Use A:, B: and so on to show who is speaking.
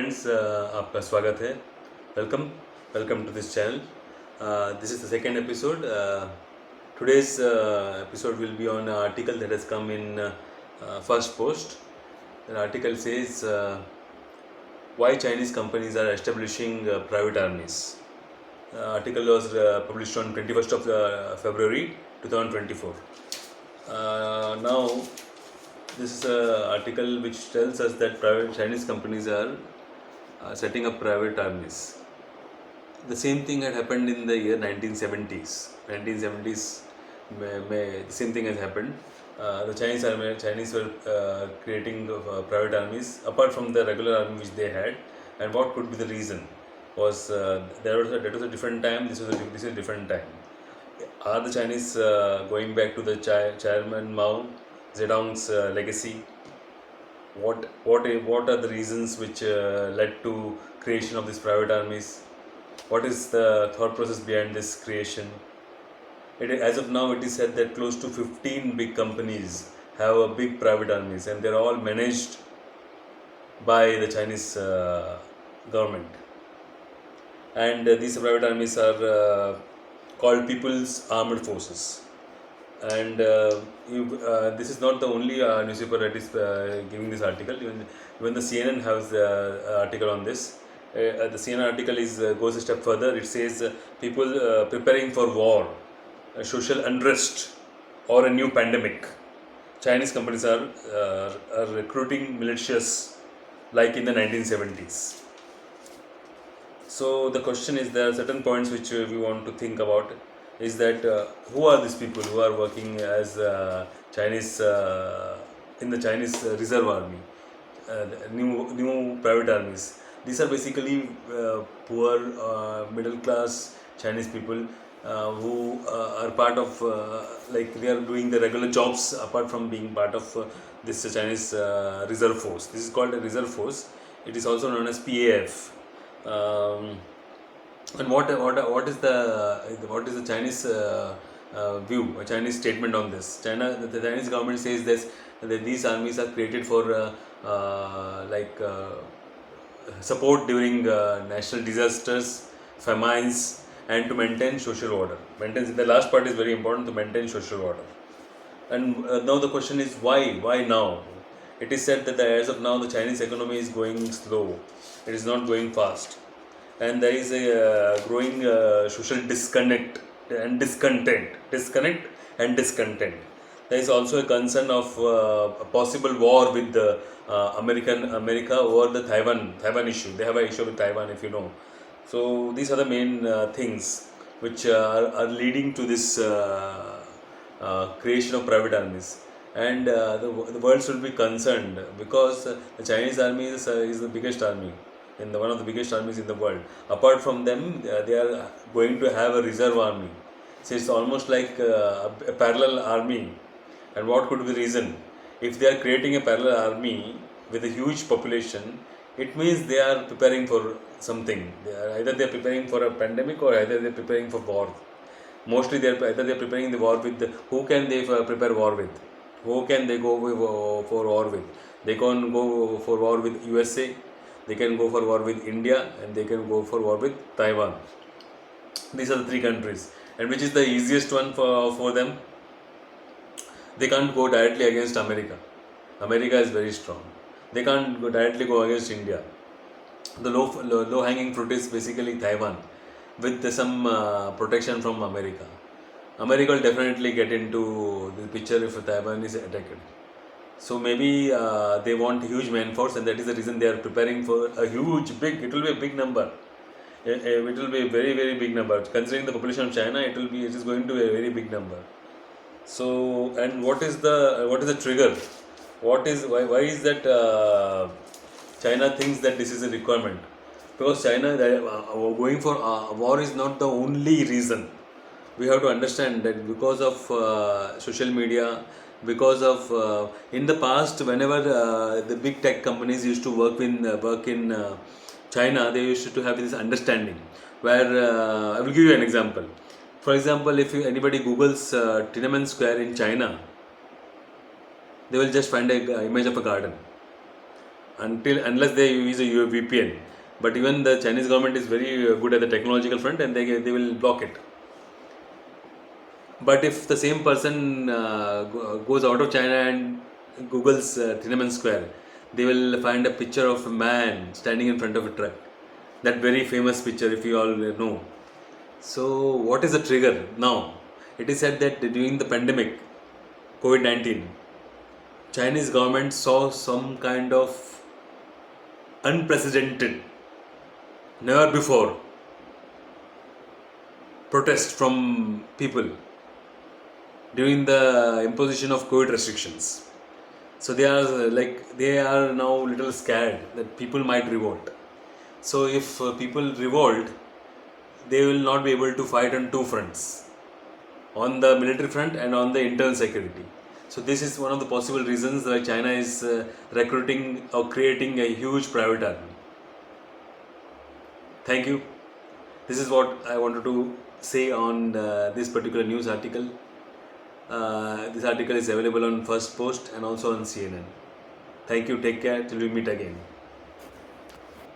A: Friends आपका स्वागत है. Welcome to this channel. This is the second episode. Today's episode will be on an article that has come in first post. The article says why Chinese companies are establishing private armies. The article was published on 21st of February 2024. Now this is an article which tells us that private Chinese companies are setting up private armies. The same thing had happened in the year 1970s. 1970s, the same thing has happened. The Chinese were creating private armies apart from the regular army which they had. And what could be the reason? Was that was a different time. This is a different time. Are the Chinese going back to the Chairman Mao Zedong's legacy? What are the reasons which led to creation of these private armies? What is the thought process behind this creation? As of now, it is said that close to 15 big companies have a big private armies, and they're all managed by the Chinese government. And these private armies are called People's Armed Forces. And this is not the only newspaper that is giving this article. Even the CNN has the article on this. The CNN article goes a step further. It says people preparing for war, social unrest, or a new pandemic. Chinese companies are recruiting militias like in the 1970s. So the question is, there are certain points which we want to think about. Is that who are these people who are working as Chinese in the Chinese Reserve Army, new private armies? These are basically poor, middle class Chinese people who are part of like they are doing the regular jobs apart from being part of this Chinese Reserve Force. This is called a Reserve Force. It is also known as PAF. And what is the Chinese view, a Chinese statement on this? The Chinese government says this, that these armies are created for support during national disasters, famines, and to maintain social order. The last part is very important, to maintain social order. And now the question is why? Why now? It is said that as of now the Chinese economy is going slow. It is not going fast. And there is a growing social disconnect and discontent. There is also a concern of a possible war with the America over the Taiwan issue. They have an issue with Taiwan, if you know. So these are the main things which are leading to this creation of private armies. And the world should be concerned, because the Chinese army is the biggest army, one of the biggest armies in the world. Apart from them, they are going to have a reserve army. So it's almost like a parallel army. And what could be the reason? If they are creating a parallel army with a huge population, it means they are preparing for something. Either they are preparing for a pandemic, or either they are preparing for war. Mostly either they are preparing the war with who can they prepare war with? Who can they go for war with? They can go for war with USA. They can go for war with India, and they can go for war with Taiwan. These are the three countries. And which is the easiest one for them? They can't go directly against America. America is very strong. They can't directly go against India. The low hanging fruit is basically Taiwan, with some protection from America. America will definitely get into the picture if Taiwan is attacked. So maybe they want huge man force, and that is the reason they are preparing for a it will be a big number. It will be a very, very big number. Considering the population of China, it is going to be a very big number. So, and what is the trigger? Why is that China thinks that this is a requirement? Because China going for war is not the only reason. We have to understand that because of social media, because of in the past, whenever the big tech companies used to work in China, they used to have this understanding where I will give you an example. For example, if anybody Googles Tiananmen Square in China, they will just find an image of a garden. unless they use a VPN. But even the Chinese government is very good at the technological front, and they will block it. But if the same person goes out of China and Google's Tiananmen Square, they will find a picture of a man standing in front of a truck. That very famous picture, if you all know. So, what is the trigger now? It is said that during the pandemic, COVID-19, Chinese government saw some kind of unprecedented, never before protest from people during the imposition of COVID restrictions. So they are now little scared that people might revolt. So if people revolt, they will not be able to fight on two fronts, on the military front and on the internal security. So this is one of the possible reasons why China is recruiting or creating a huge private army. Thank you. This is what I wanted to say on this particular news article. This article is available on First Post and also on CNN. Thank you. Take care till we meet again.